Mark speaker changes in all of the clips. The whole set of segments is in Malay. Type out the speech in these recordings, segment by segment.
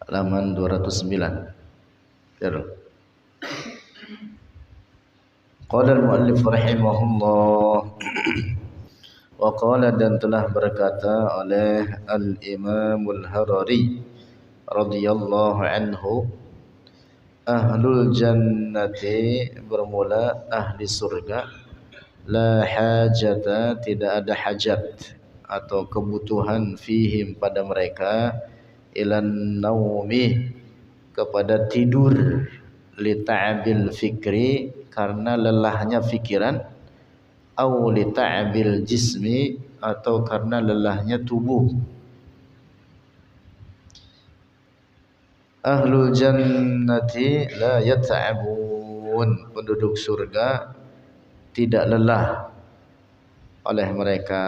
Speaker 1: halaman 209. Qala al-muallif rahimahullah wa qala, dan telah berkata oleh al-Imam al-Harari radhiyallahu anhu, ahlul jannati, bermula ahli surga, la hajata, tidak ada hajat atau kebutuhan, fihim pada mereka, ilan naumi, kepada tidur, li ta'bil fikri, karena lelahnya fikiran, au li ta'bil jismi, atau karena lelahnya tubuh. Ahlul jannati la yata'abun, penduduk surga tidak lelah oleh mereka.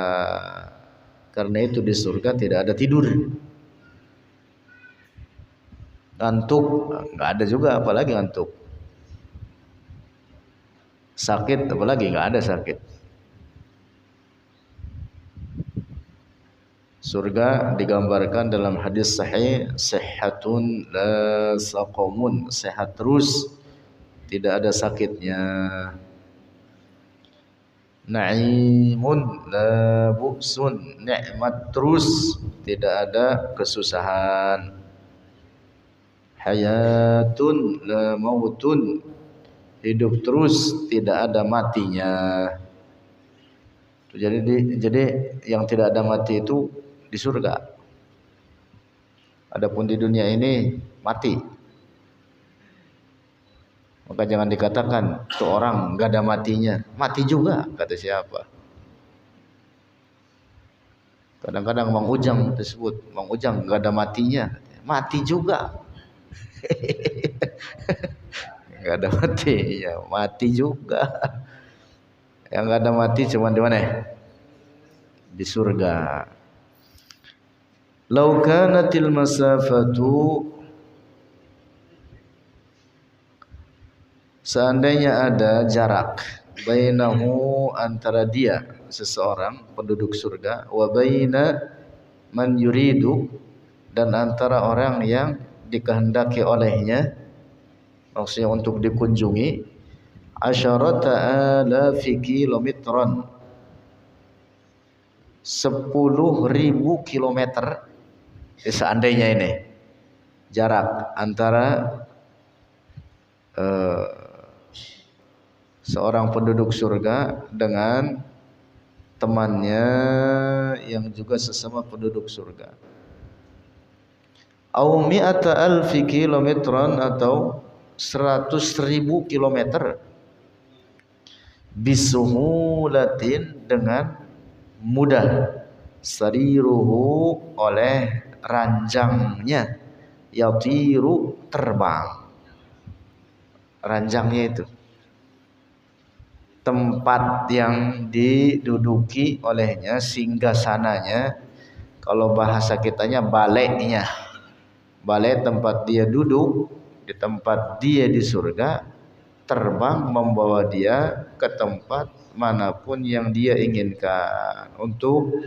Speaker 1: Karena itu di surga tidak ada tidur. Ngantuk nggak ada juga, apalagi ngantuk. Sakit apalagi nggak ada sakit. Surga digambarkan dalam hadis sahih, sehatun la saqamun, sehat terus, tidak ada sakitnya. Na'imun la bu'sun, nikmat terus, tidak ada kesusahan. Hayatun la mautun, hidup terus, tidak ada matinya. Jadi yang tidak ada mati itu di surga. Adapun di dunia ini mati. Maka jangan dikatakan itu orang enggak ada matinya. Mati juga, kata siapa? Kadang-kadang Mang Ujang disebut, Mang Ujang enggak ada matinya. Mati juga. Enggak ada matinya, mati juga. Yang enggak ada mati cuma di mana? Di surga. Lau kanatil masafatu, seandainya ada jarak, bainahu, antara dia seseorang penduduk surga, wa baina man yuridu, dan antara orang yang dikehendaki olehnya, maksudnya untuk dikunjungi, asyarata alafi kilometron, 10.000 kilometer. Seandainya ini jarak antara seorang penduduk surga dengan temannya yang juga sesama penduduk surga. Au mi'ata alfi kilometron, atau 100.000 kilometer. Bisuhulatin, dengan mudah. Sariruhu, oleh ranjangnya. Yatiru, terbang. Ranjangnya itu tempat yang diduduki olehnya, singgasananya. Kalau bahasa kitanya balainya. Balai tempat dia duduk, di tempat dia di surga, terbang membawa dia ke tempat manapun yang dia inginkan untuk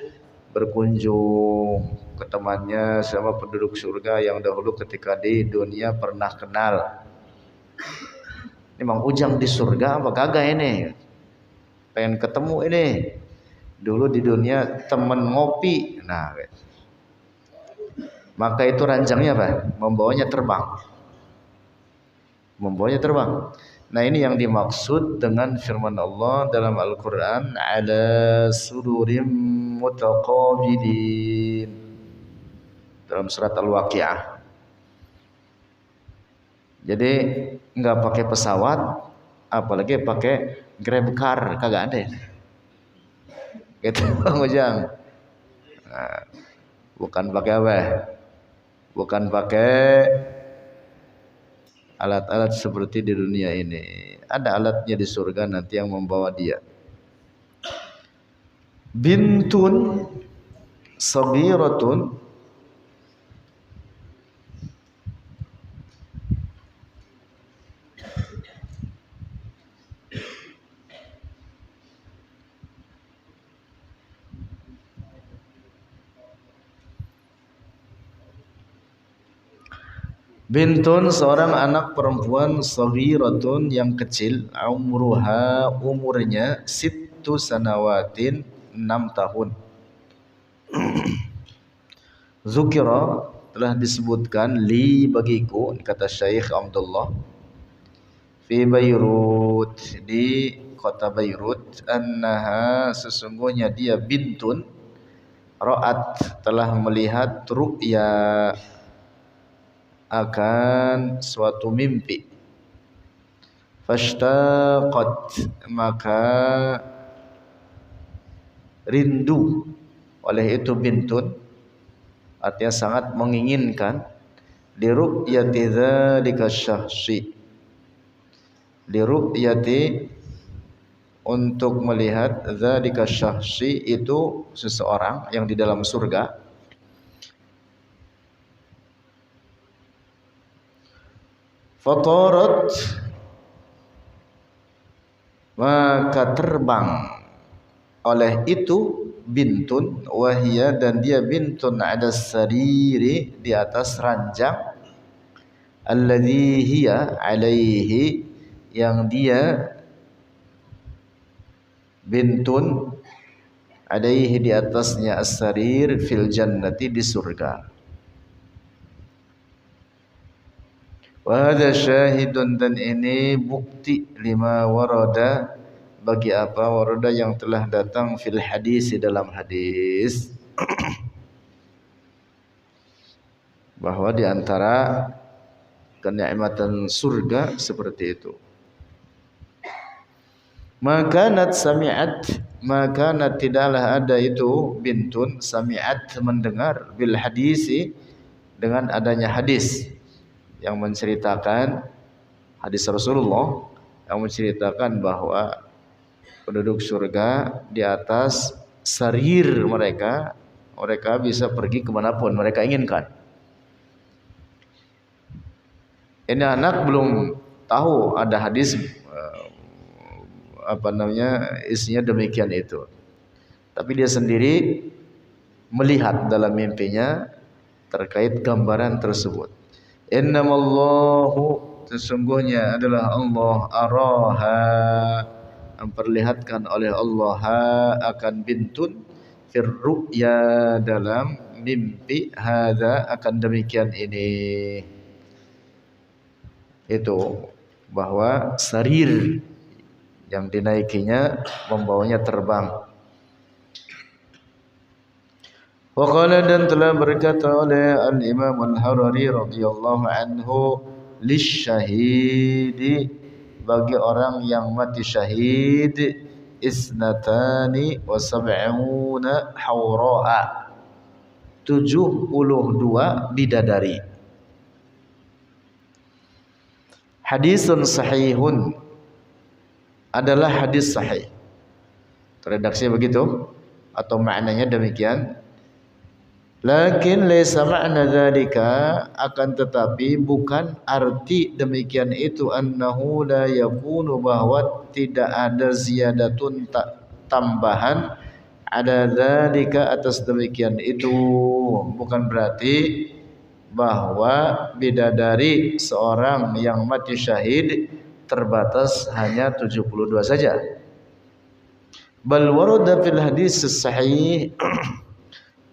Speaker 1: berkunjung ke temannya sama penduduk surga yang dahulu ketika di dunia pernah kenal. Ini Mang Ujang di surga apa kagak ini? Pengen ketemu ini. Dulu di dunia temen ngopi. Nah, maka itu ranjangnya apa? Membawanya terbang. Membawanya terbang. Nah, ini yang dimaksud dengan firman Allah dalam Al-Quran, ala sururim mutaqabilin, dalam surat Al-Waqiah. Jadi nggak pakai pesawat, apalagi pakai Grab car, kagak ada. Gitu Bang Ujang. Nah, bukan pakai apa? Bukan pakai alat-alat seperti di dunia ini. Ada alatnya di surga nanti yang membawa dia. Bintun sagiratun, Bintun seorang anak perempuan saghiratun yang kecil, umurnya sittu sanawatin 6 tahun. Zukira telah disebutkan li bagiku, kata Syekh Abdullah, fi Beirut, di kota Beirut, annaha sesungguhnya dia bintun ra'at telah melihat ru'ya akan suatu mimpi, fashtaqat maka rindu oleh itu bintun, artinya sangat menginginkan, liru'yati dzalika syahsi, liru'yati untuk melihat dzalika syahsi itu seseorang yang di dalam surga. Fatarat maka terbang oleh itu bintun, wahia dan dia bintun ada sariri di atas ranjang, alladhi hiya alaihi yang dia bintun alaihi di atasnya as-sarir fil jannati di surga. Wa hadza syahidun dan ini bukti lima warada bagi apa warada yang telah datang fil hadis di dalam hadis bahwa di antara kenikmatan surga seperti itu. Makanat sami'at, makanat tidaklah ada itu bintun sami'at mendengar bil hadisi dengan adanya hadis yang menceritakan hadis Rasulullah yang menceritakan bahwa penduduk surga di atas sarir mereka bisa pergi kemanapun mereka inginkan. Ini anak belum tahu ada hadis isinya demikian itu, tapi dia sendiri melihat dalam mimpinya terkait gambaran tersebut. Innamallahu sesungguhnya adalah Allah araha memperlihatkan oleh Allah akan bintun firru'ya dalam mimpi hadza akan demikian ini, itu bahwa sarir yang dinaikinya membawanya terbang. Waqala dan telah berkata oleh Al-Imam Al-Harari radhiyallahu anhu lisyahidi bagi orang yang mati syahid isnatani wa sab'una hawra'a 72 bidadari. Hadisun sahihun adalah hadis sahih. Redaksinya begitu atau maknanya demikian. Lakin laisa ma'na dzalika akan tetapi bukan arti demikian itu annahu la yakunu bahwa tidak ada ziyadatun tambahan ada dzalika atas demikian itu, bukan berarti bahwa bidadari seorang yang mati syahid terbatas hanya 72 saja. Bal warada fil hadis sahih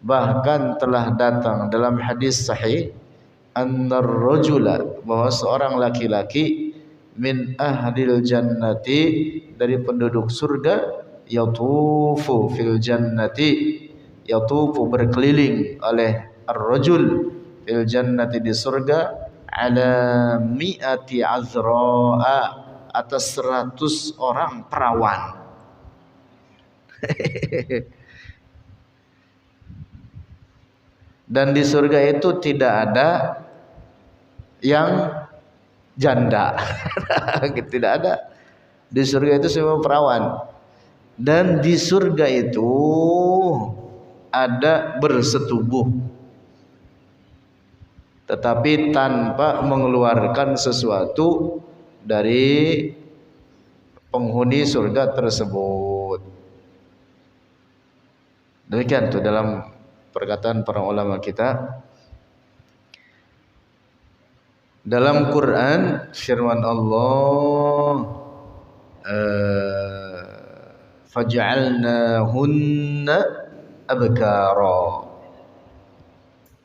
Speaker 1: bahkan telah datang dalam hadis sahih annar rajula bahwa seorang laki-laki min ahlil jannati dari penduduk surga yatufu fil jannati yatufu berkeliling oleh ar-rajul fil jannati di surga ala mi'ati azra'a atas 100 orang perawan. Dan di surga itu tidak ada yang janda. Tidak ada. Di surga itu semua perawan. Dan di surga itu ada bersetubuh, tetapi tanpa mengeluarkan sesuatu dari penghuni surga tersebut. Demikian tuh dalam perkataan para ulama kita. Dalam Quran firman Allah faj'alnahunna abkara.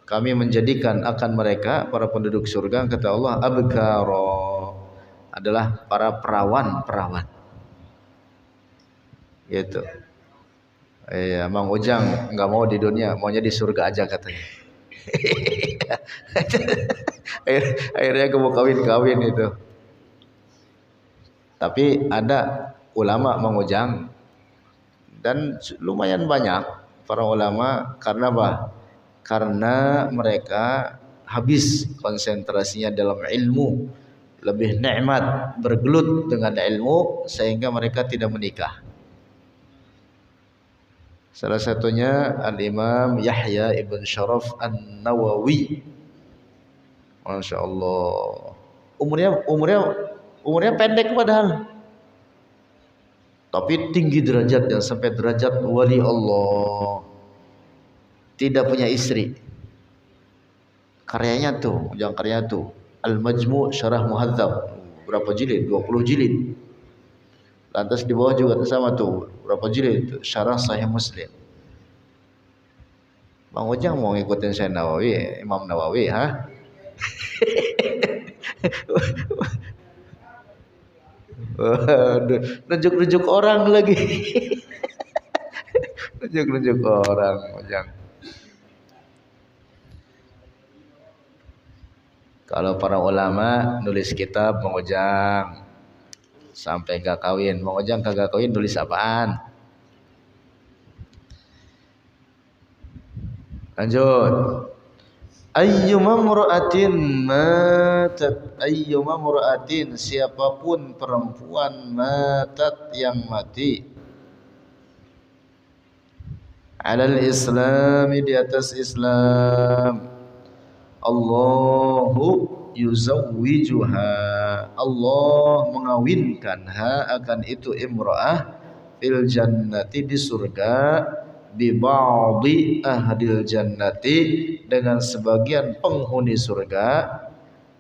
Speaker 1: Kami menjadikan akan mereka para penduduk surga, kata Allah, abkara, adalah para perawan-perawan. Gitu. Mang Ujang nggak mau di dunia, maunya di surga aja katanya. Akhirnya mau kawin-kawin itu. Tapi ada ulama Mang Ujang, dan lumayan banyak para ulama, karena apa? Karena mereka habis konsentrasinya dalam ilmu, lebih nikmat bergelut dengan ilmu, sehingga mereka tidak menikah. Salah satunya Al-Imam Yahya Ibn Sharaf An-Nawawi. Masya Allah. Umurnya pendek padahal, tapi tinggi derajatnya sampai derajat wali Allah. Tidak punya istri. Karyanya tuh, yang karya tuh Al-Majmu' Syarah Muhadzab, berapa jilid? 20 jilid. Lantas di bawah juga sama tuh, berapa jilid? Syarah Sahih Muslim. Bang Ujang mau ngikutin saya Nawawi, Imam Nawawi, ha? Nunjuk-nunjuk orang lagi. Nunjuk-nunjuk orang, Ujang. Kalau para ulama nulis kitab, Bang Ujang sampai gak kawin, Bang Ujang kagak kawin, nulis apaan? Lanjut. Ayyuma mura'atin matat, ayyuma mura'atin, siapapun perempuan matat yang mati, alal islami, di atas Islam, Allahu yuzawwijuha, Allah mengawinkan akan itu imra'ah fil jannati, di surga, bi ba'di ahlil jannati, dengan sebagian penghuni surga,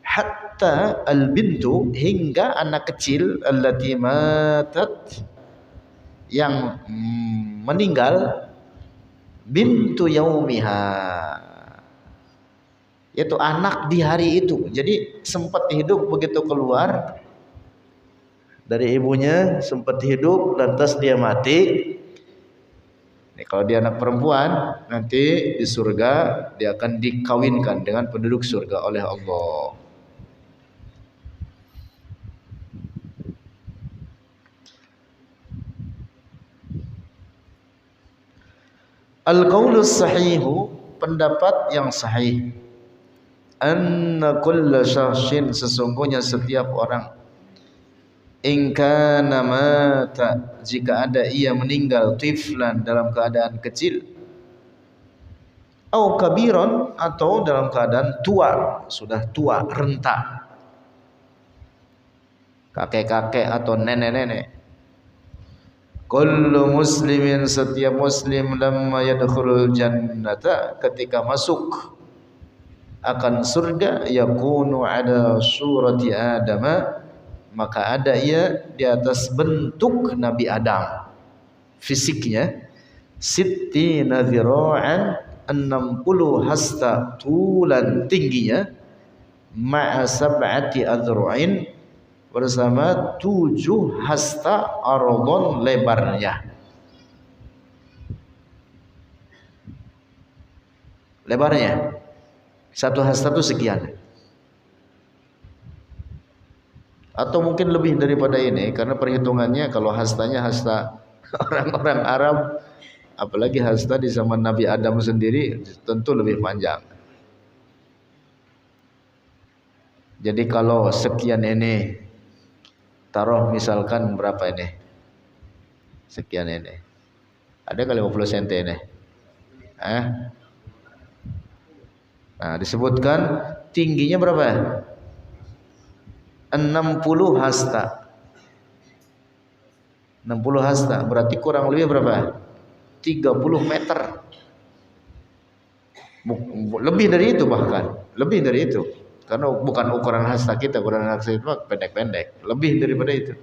Speaker 1: hatta al bintu, hingga anak kecil, allati matat, yang meninggal, bintu yaumiha, yaitu anak di hari itu. Jadi sempat hidup, begitu keluar dari ibunya sempat hidup, lantas dia mati. Nih, kalau dia anak perempuan, nanti di surga dia akan dikawinkan dengan penduduk surga oleh Allah. Al-qaulus sahihu, pendapat yang sahih, anna kulla syakhsin, sesungguhnya setiap orang, in kana mata, jika ada ia meninggal, tiflan, dalam keadaan kecil, au kabiron, atau dalam keadaan tua, sudah tua, renta, kakek-kakek atau nenek-nenek. Kullu muslimin, setiap muslim, lamma yadkhulul jannata, ketika masuk akan surga, yakunu ada surati Adam, maka ada ia di atas bentuk Nabi Adam, fisiknya, sittina dzira'an, 60 hasta tulan, tingginya, ma'a sab'ati adzra'in, bersama 7 hasta ardon, lebarnya. Lebarnya 1 hasta itu sekian, atau mungkin lebih daripada ini, karena perhitungannya kalau hastanya hasta orang-orang Arab, apalagi hasta di zaman Nabi Adam sendiri, tentu lebih panjang. Jadi kalau sekian ini, taruh misalkan berapa ini, sekian ini, ada kali 50 cm ini, nah disebutkan tingginya berapa? 60 hasta. 60 hasta berarti kurang lebih berapa? 30 meter. Lebih dari itu, bahkan lebih dari itu. Karena bukan ukuran hasta kita, ukuran hasta itu pendek-pendek, lebih daripada itu.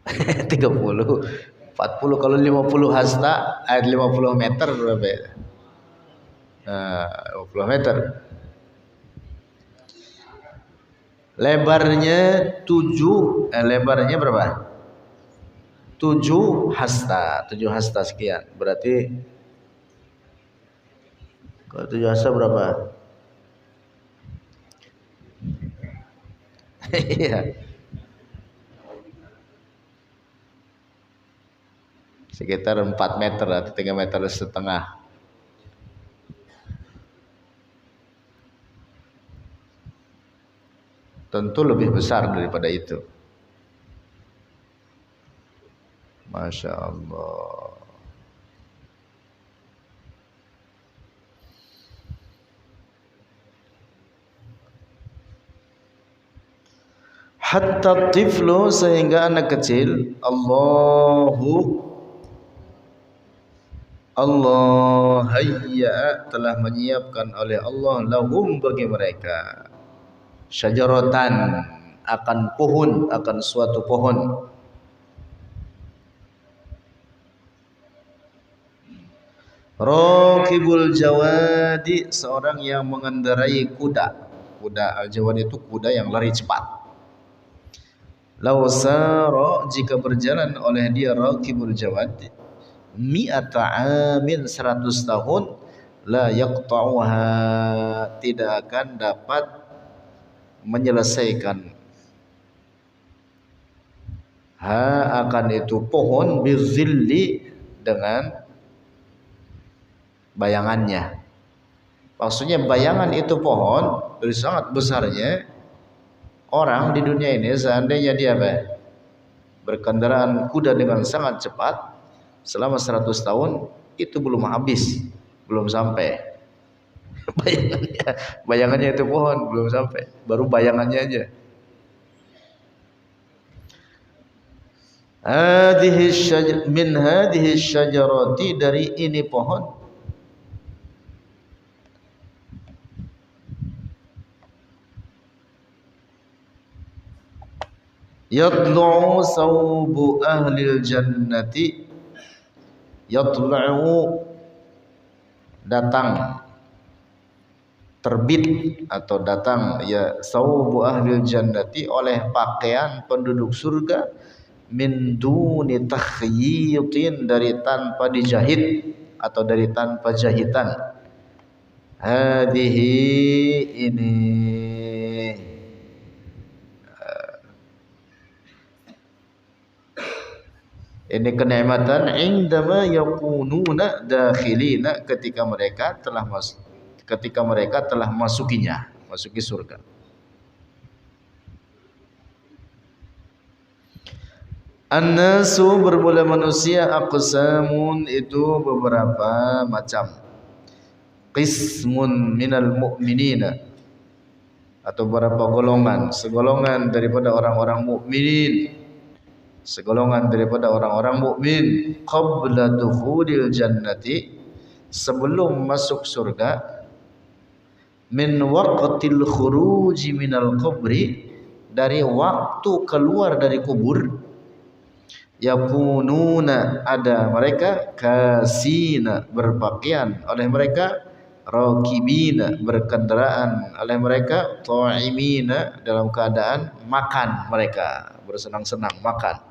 Speaker 1: 30, 40, kalau 50 hasta, 50 meter berapa ya? Nah, 50 meter. Lebarnya 7, lebarnya berapa? 7 hasta, 7 hasta sekian. Berarti kalau 7 hasta berapa? Iya. Sekitar 4 meter atau 3 meter setengah. Tentu lebih besar daripada itu. Masya Allah. Hatta tiflu, sehingga anak kecil, Allah hayya, telah menyiapkan oleh Allah lahum, bagi mereka, syajaratan, akan pohon, akan suatu pohon. Raqibul jawadi, seorang yang mengendarai kuda. Kuda al-jawad itu kuda yang lari cepat. Law sara, jika berjalan oleh dia raqibul jawad, mi'ata amin, 100 tahun, la yaqta'uha, tidak akan dapat menyelesaikan akan itu pohon, bizilli, dengan bayangannya. Maksudnya bayangan itu pohon dari sangat besarnya. Orang di dunia ini seandainya dia berkendaraan kuda dengan sangat cepat selama 100 tahun, itu belum habis, belum sampai. Bayangannya itu pohon belum sampai, baru bayangannya aja. Min hadhihi syajarati, dari ini pohon, yatlu'u sawbu ahlil jannati, yatlu'u, datang, terbit atau datang, ya, sawbu ahlil jannati, oleh pakaian penduduk surga, min duni takhyitin, dari tanpa dijahit atau dari tanpa jahitan. Hadhihi, ini kenikmatan, indama yakununa dakhilina, ketika mereka telah masuki surga. An-nasu, bermula manusia, aqsamun, itu beberapa macam. Qismun minal mu'minina, atau beberapa golongan, segolongan daripada orang-orang mukminin, segolongan daripada orang-orang mukmin, qabla dukhulil jannati, sebelum masuk surga, min waqtil khuruji minal qabri, dari waktu keluar dari kubur, yakununa, ada mereka, kasina, berpakaian oleh mereka, rakibina, berkendaraan oleh mereka, ta'imina, dalam keadaan makan, mereka bersenang-senang makan.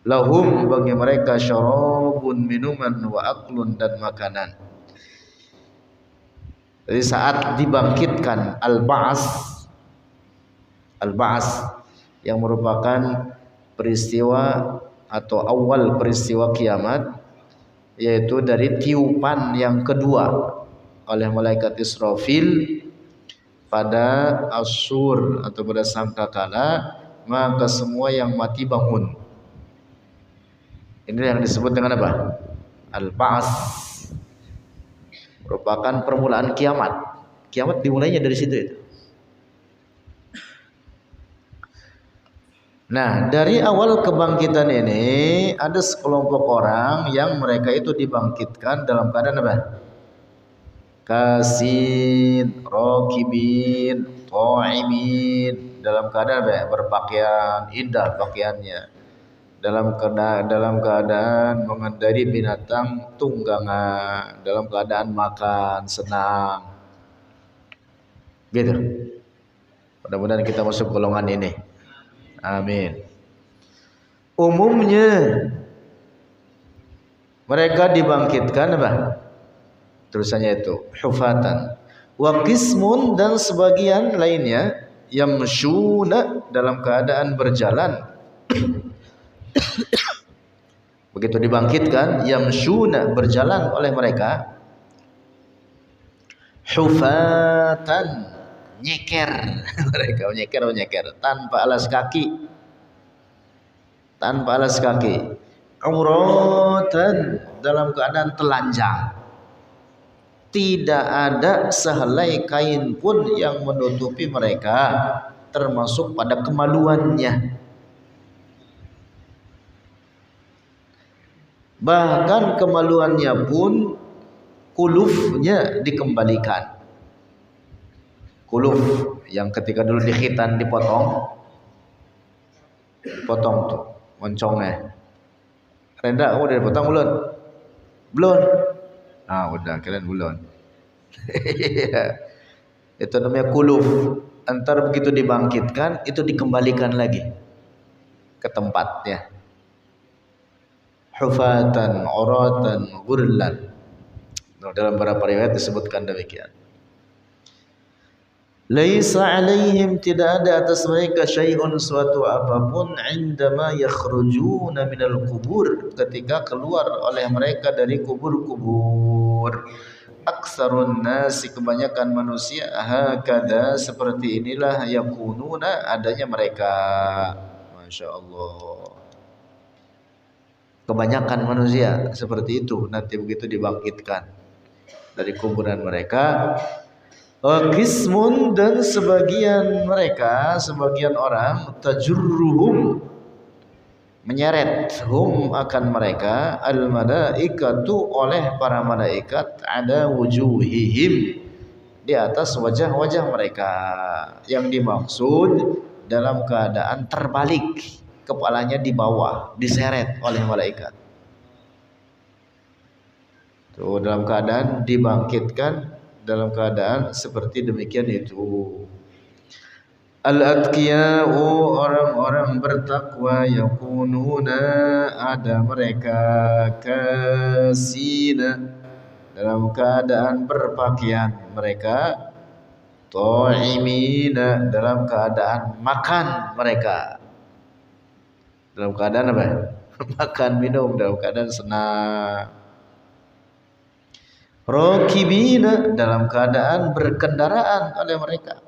Speaker 1: Lahum, bagi mereka, syarabun, minuman, wa aklun, dan makanan. Jadi saat dibangkitkan al-ba'as yang merupakan peristiwa atau awal peristiwa kiamat, yaitu dari tiupan yang kedua oleh malaikat Israfil pada Asyur atau pada sangkakala, maka semua yang mati bangun. Ini yang disebut dengan apa? Al-Ba'as, merupakan permulaan kiamat. Kiamat dimulainya dari situ itu. Nah, dari awal kebangkitan ini ada sekelompok orang yang mereka itu dibangkitkan dalam keadaan apa? kasin, rokibin, to'imin, dalam keadaan berpakaian indah pakaiannya, dalam keadaan mengendari binatang tunggangan, dalam keadaan makan senang, gitu. Mudah-mudahan kita masuk golongan ini. Amin. Umumnya mereka dibangkitkan apa? Terusannya itu hufatan. Wa qismun, dan sebagian lainnya yamshuna, dalam keadaan berjalan. Begitu dibangkitkan, yamshuna, berjalan oleh mereka, hufatan, nyeker. Mereka nyeker tanpa alas kaki, uratan, dalam keadaan telanjang, tidak ada sehelai kain pun yang menutupi mereka, termasuk pada kemaluannya. Bahkan kemaluannya pun kulufnya dikembalikan. Kuluf yang ketika dulu di khitan dipotong tuh moncongnya. Renda, udah dipotong belum? Belum. Ah, udah, kalian belum. Itu namanya kuluf. Antar begitu dibangkitkan, itu dikembalikan lagi ke tempatnya. Hufatan, uratan, ghurlan. Dalam beberapa riwayat disebutkan demikian. Laisa alaihim, tidak ada atas mereka syai'un, suatu apapun, indama yakhrujuna minal kubur, ketika keluar oleh mereka dari kubur-kubur. Aksarun nasi, kebanyakan manusia, hakadha, seperti inilah, yakununa, adanya mereka. Masya Allah. Kebanyakan manusia seperti itu nanti begitu dibangkitkan dari kuburan mereka. Qismun, dan sebagian mereka, sebagian orang, tajurruhum, menyeret, hum, akan mereka, al malaikatu, oleh para malaikat, ada wujuhihim, di atas wajah-wajah mereka. Yang dimaksud dalam keadaan terbalik, kepalanya di bawah, diseret oleh malaikat. Tuh, dalam keadaan dibangkitkan dalam keadaan seperti demikian itu. Al-atqiya'u, orang-orang bertakwa, yakununa, ada mereka, kasina, dalam keadaan berpakaian mereka, ta'imina, dalam keadaan makan mereka, dalam keadaan apa? Makan minum, dalam keadaan senang. Rokibina, dalam keadaan berkendaraan oleh mereka.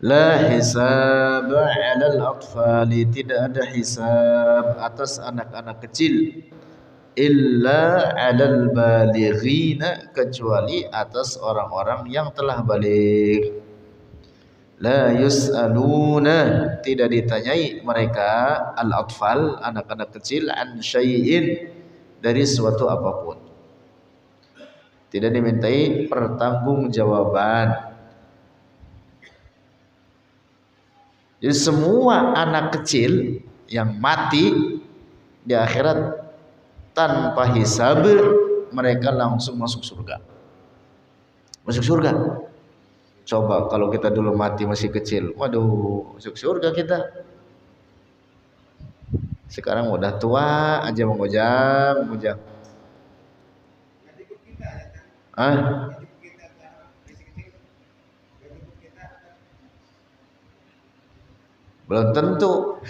Speaker 1: La hisab 'alal atfali, tidak ada hisab atas anak-anak kecil, illa 'alal balighina, kecuali atas orang-orang yang telah baligh. La yus'aluna, tidak ditanyai mereka, al-atfal, anak-anak kecil, an syai'in, dari suatu apapun, tidak dimintai pertanggungjawaban. Jadi semua anak kecil yang mati di akhirat tanpa hisab, mereka langsung masuk surga. Masuk surga. Coba kalau kita dulu mati masih kecil, waduh, masuk surga kita. Sekarang udah tua aja mengujam. Belum tentu.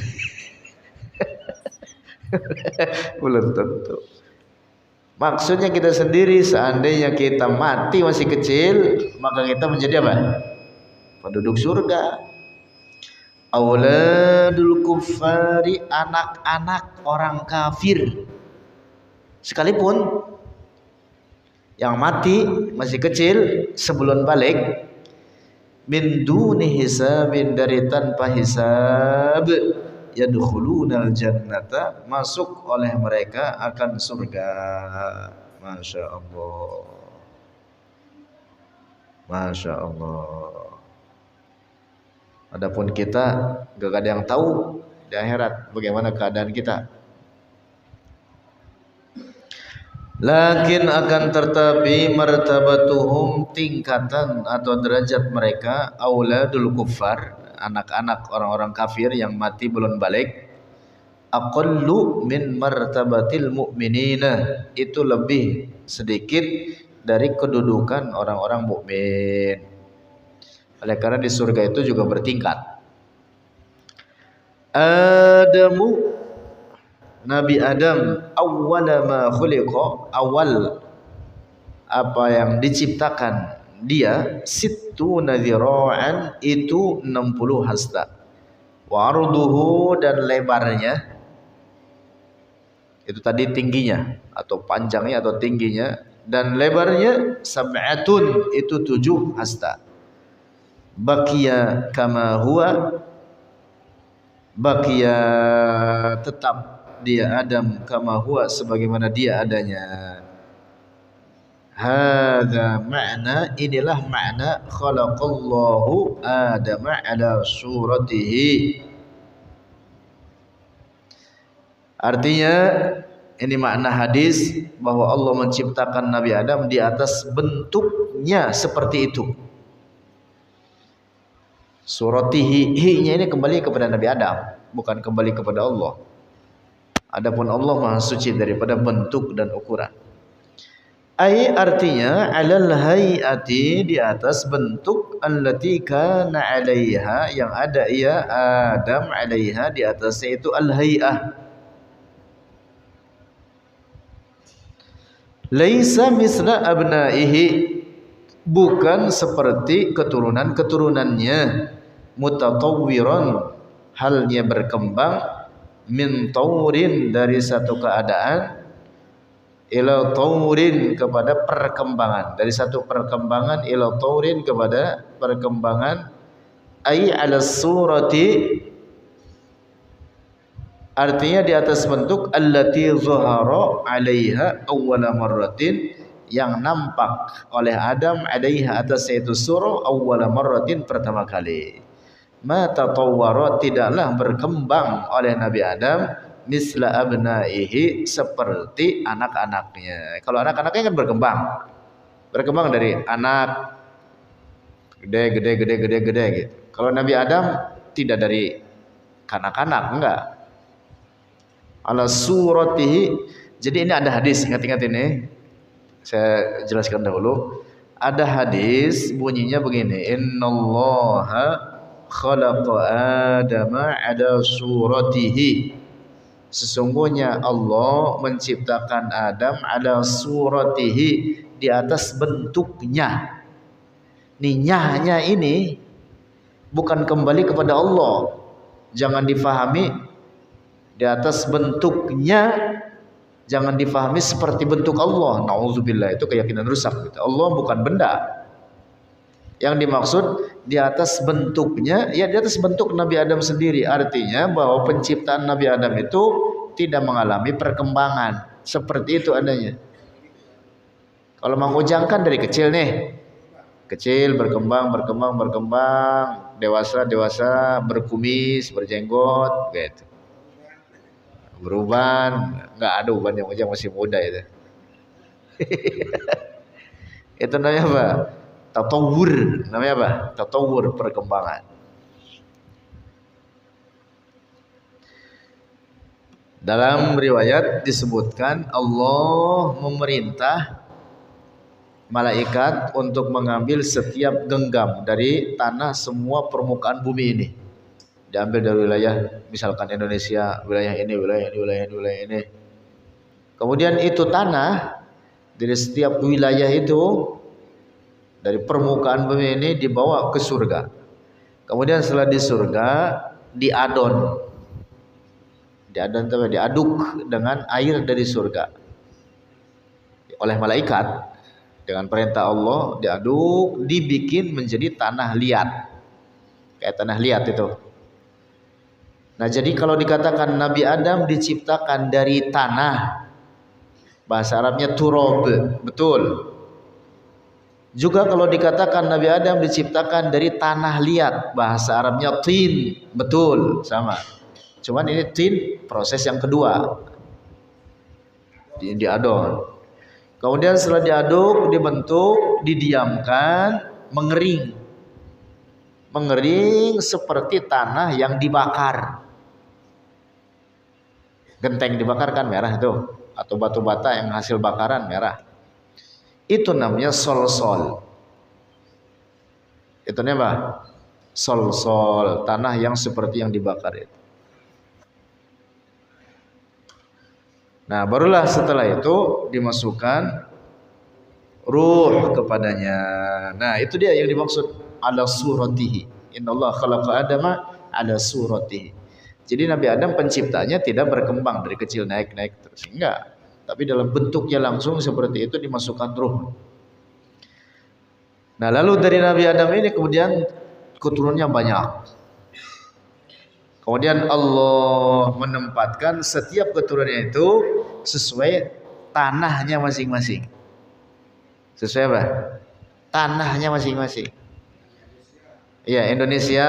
Speaker 1: Belum tentu. Maksudnya kita sendiri, seandainya kita mati masih kecil, maka kita menjadi apa? Penduduk surga. Auladul kuffari, anak-anak orang kafir sekalipun yang mati masih kecil sebelum balik, min duni hisabin, dari tanpa hisab, yadkhulunal jannata, masuk oleh mereka akan surga. Masya Allah. Masya Allah. Adapun kita gak ada yang tahu di akhirat bagaimana keadaan kita. Lakin akan tetapi martabatuhum, tingkatan atau derajat mereka, auladul kuffar, anak-anak orang-orang kafir yang mati belum balik, aqallu min martabatil mu'minina, itu lebih sedikit dari kedudukan orang-orang mukmin. Oleh karena di surga itu juga bertingkat. Adamu, Nabi Adam, awwala ma khuliqa, awal apa yang diciptakan dia, sittuna dzira'an, itu 60 hasta. Wa arduhu, dan lebarnya, itu tadi tingginya atau panjangnya atau tingginya, dan lebarnya sab'atun, itu 7 hasta. Baqiya kama huwa, baqiya tetap dia Adam, kama huwa sebagaimana dia adanya. Hadza makna, inilah makna khalaqallahu Adama ala suratihi. Artinya ini makna hadis bahwa Allah menciptakan Nabi Adam di atas bentuknya seperti itu. Suratihi, hi-nya ini kembali kepada Nabi Adam, bukan kembali kepada Allah. Adapun Allah Maha Suci daripada bentuk dan ukuran. Ai, artinya alal hayati, di atas bentuk, allati kana 'alaiha, yang ada ia Adam 'alaiha, di atasnya itu al-hay'ah. Laisa misla abnaihi, bukan seperti keturunan-keturunannya, mutatawwiran, halnya berkembang, min taurin, dari satu keadaan, ila taurin, kepada perkembangan, dari satu perkembangan, ila taurin, kepada perkembangan, ai ala surati, artinya di atas bentuk, allati zahara 'alaiha awwala marratin, yang nampak oleh Adam 'alaiha, atas itu surah, awwala marratin, pertama kali. Ma tatawwara, tidaklah berkembang oleh Nabi Adam, misla abnaihi, seperti anak-anaknya. Kalau anak-anaknya kan berkembang dari anak gede gitu. Kalau Nabi Adam tidak dari kanak-kanak, enggak. Ala suratihi. Jadi ini ada hadis, ingat-ingat ini. Saya jelaskan dahulu. Ada hadis bunyinya begini, innallaha khalaqa Adama ala suratihi. Sesungguhnya Allah menciptakan Adam ala suratihi, di atas bentuknya. Ninyahnya ini bukan kembali kepada Allah. Jangan difahami di atas bentuknya, jangan difahami seperti bentuk Allah. Nauzubillah, itu keyakinan rusak. Allah bukan benda. Yang dimaksud di atas bentuknya, ya di atas bentuk Nabi Adam sendiri. Artinya bahwa penciptaan Nabi Adam itu tidak mengalami perkembangan. Seperti itu adanya. Kalau Mang Ujang kan dari kecil nih, kecil berkembang, dewasa, berkumis, berjenggot, gitu. Beruban, nggak ada uban, yang Ujang masih muda itu. Itu namanya apa? Tatawur, namanya apa? Tatawur, perkembangan. Dalam riwayat disebutkan Allah memerintah malaikat untuk mengambil setiap genggam dari tanah semua permukaan bumi ini. Diambil dari wilayah, misalkan Indonesia, wilayah ini. Kemudian itu tanah dari setiap wilayah itu, dari permukaan bumi ini, dibawa ke surga. Kemudian setelah di surga diaduk dengan air dari surga oleh malaikat, dengan perintah Allah diaduk, dibikin menjadi tanah liat, kayak tanah liat itu. Nah, jadi kalau dikatakan Nabi Adam diciptakan dari tanah, Bahasa Arabnya turab, betul. Juga kalau dikatakan Nabi Adam diciptakan dari tanah liat, bahasa Arabnya tin, betul, sama. Cuman ini tin proses yang kedua, diadon. Kemudian setelah diaduk, dibentuk, didiamkan, mengering. Mengering seperti tanah yang dibakar. Genteng dibakar kan merah itu, atau batu bata yang hasil bakaran merah. Itu namanya sol-sol. Itu namanya apa? Sol-sol, tanah yang seperti yang dibakar itu. Nah, barulah setelah itu dimasukkan ruh kepadanya. Nah, itu dia yang dimaksud ala suratihi. Innallaha khalaqa Adama ala suratihi. Jadi Nabi Adam penciptanya tidak berkembang dari kecil naik-naik terus, enggak. Tapi dalam bentuknya langsung seperti itu dimasukkan ruh. Nah, lalu dari Nabi Adam ini kemudian keturunannya banyak. Kemudian Allah menempatkan setiap keturunannya itu sesuai tanahnya masing-masing. Sesuai apa? Tanahnya masing-masing. Ya, Indonesia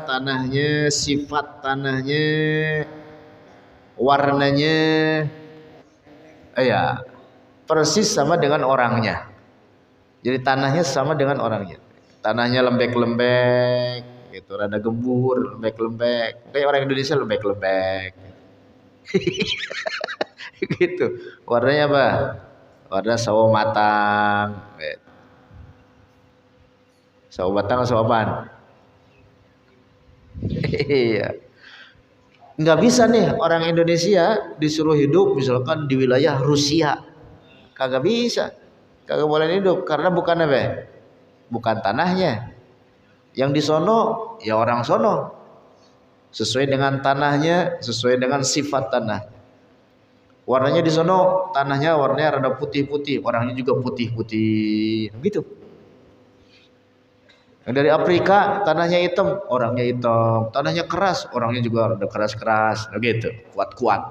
Speaker 1: tanahnya, sifat tanahnya, warnanya, ya persis sama dengan orangnya. Jadi tanahnya sama dengan orangnya. Tanahnya lembek-lembek, gitu, rada gembur, lembek-lembek. Kayak orang Indonesia lembek-lembek. Gitu. Warnanya apa? Warna sawo matang. Sawo matang atau sawo apaan? Iya. Nggak bisa nih orang Indonesia disuruh hidup misalkan di wilayah Rusia. Kagak bisa. Kagak boleh hidup karena bukan apa? Bukan tanahnya. Yang di sono ya orang sono. Sesuai dengan tanahnya, sesuai dengan sifat tanah. Warnanya di sono tanahnya warnanya rada putih-putih, orangnya juga putih-putih, gitu. Yang dari Afrika tanahnya hitam, orangnya hitam. Tanahnya keras, orangnya juga rada keras-keras, gitu, kuat-kuat.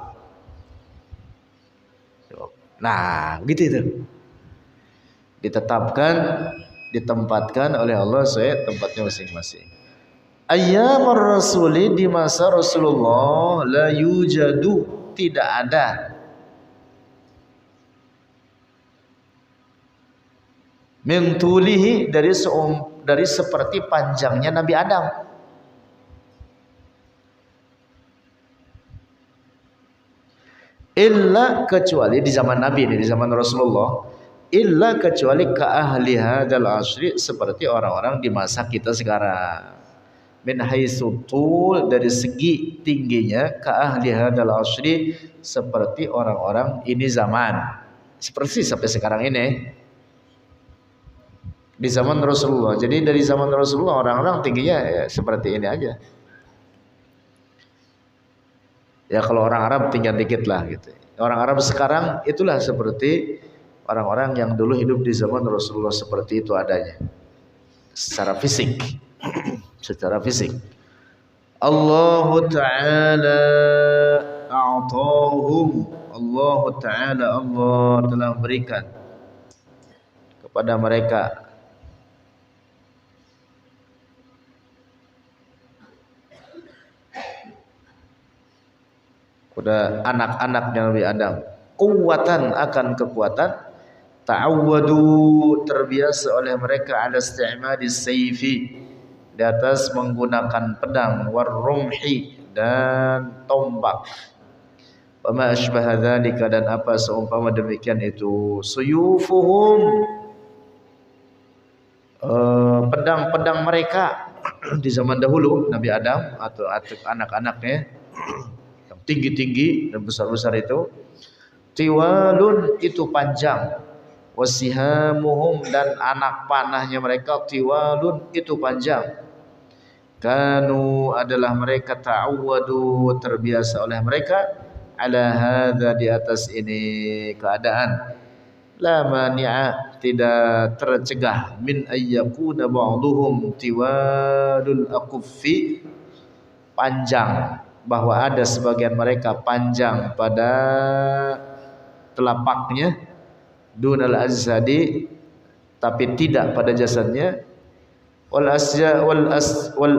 Speaker 1: Nah, gitu itu. Ditempatkan oleh Allah sesuai tempatnya masing-masing. Ayyamur rasuli, di masa Rasulullah, la yujadu, tidak ada min tulihi, dari seperti panjangnya Nabi Adam. Illa, kecuali di zaman Nabi ini, di zaman Rasulullah, illa kecuali ka ahli hadzal asri, seperti orang-orang di masa kita sekarang. Min haitsu tul, dari segi tingginya, ka ahli hadzal asri, seperti orang-orang ini zaman. Seperti sampai sekarang ini. Di zaman Rasulullah. Jadi dari zaman Rasulullah orang-orang tingginya ya seperti ini aja. Ya kalau orang Arab tinggal dikit lah gitu. Orang Arab sekarang itulah seperti orang-orang yang dulu hidup di zaman Rasulullah, seperti itu adanya. Secara fisik. Secara fisik. Allah Ta'ala a'tahum. Allah Ta'ala, Allah telah memberikan kepada mereka kepada anak-anaknya Nabi Adam kuwatan, akan kekuatan, ta'awwadu, terbiasa oleh mereka, ala isti'mali sayfi, di atas menggunakan pedang, warrumhi, dan tombak, wa ma asbaha dzalika, dan apa seumpama demikian itu, suyufuhum, pedang-pedang mereka di zaman dahulu Nabi Adam atau anak-anaknya yang tinggi-tinggi dan besar-besar itu, tiwalun, itu panjang, wasihamuhum, dan anak panahnya mereka, tiwalun, itu panjang, kanu, adalah mereka, ta'awwadu, terbiasa oleh mereka, ala hadza, di atas ini keadaan, la mani'a, tidak tercegah, min ayyakuna ba'duhum tiwalul akuffi, panjang, bahwa ada sebagian mereka panjang pada telapaknya, dunal ajsadi, tapi tidak pada jasadnya, wal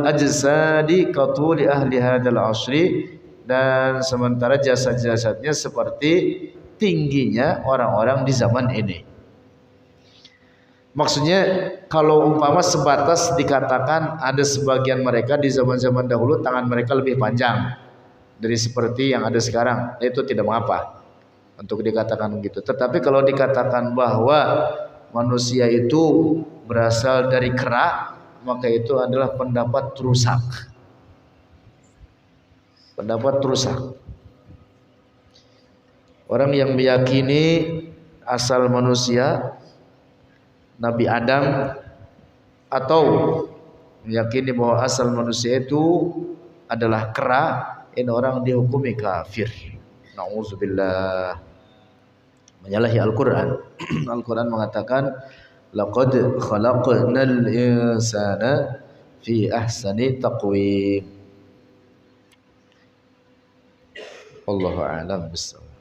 Speaker 1: ajsadi katuli ahli hadal asri, dan sementara jasad-jasadnya seperti tingginya orang-orang di zaman ini. Maksudnya kalau umpama sebatas dikatakan ada sebagian mereka di zaman-zaman dahulu tangan mereka lebih panjang dari seperti yang ada sekarang, itu tidak mengapa untuk dikatakan begitu. Tetapi kalau dikatakan bahwa manusia itu berasal dari kera, maka itu adalah pendapat rusak. Pendapat rusak. Orang yang meyakini asal manusia Nabi Adam, atau meyakini bahwa asal manusia itu adalah kera, ini orang dihukumi kafir. Nauzubillah. Menyalahi Al-Quran. Al-Quran mengatakan laqad khalaqnal insana fi ahsani taqwim. Wallahu a'lam bissawab.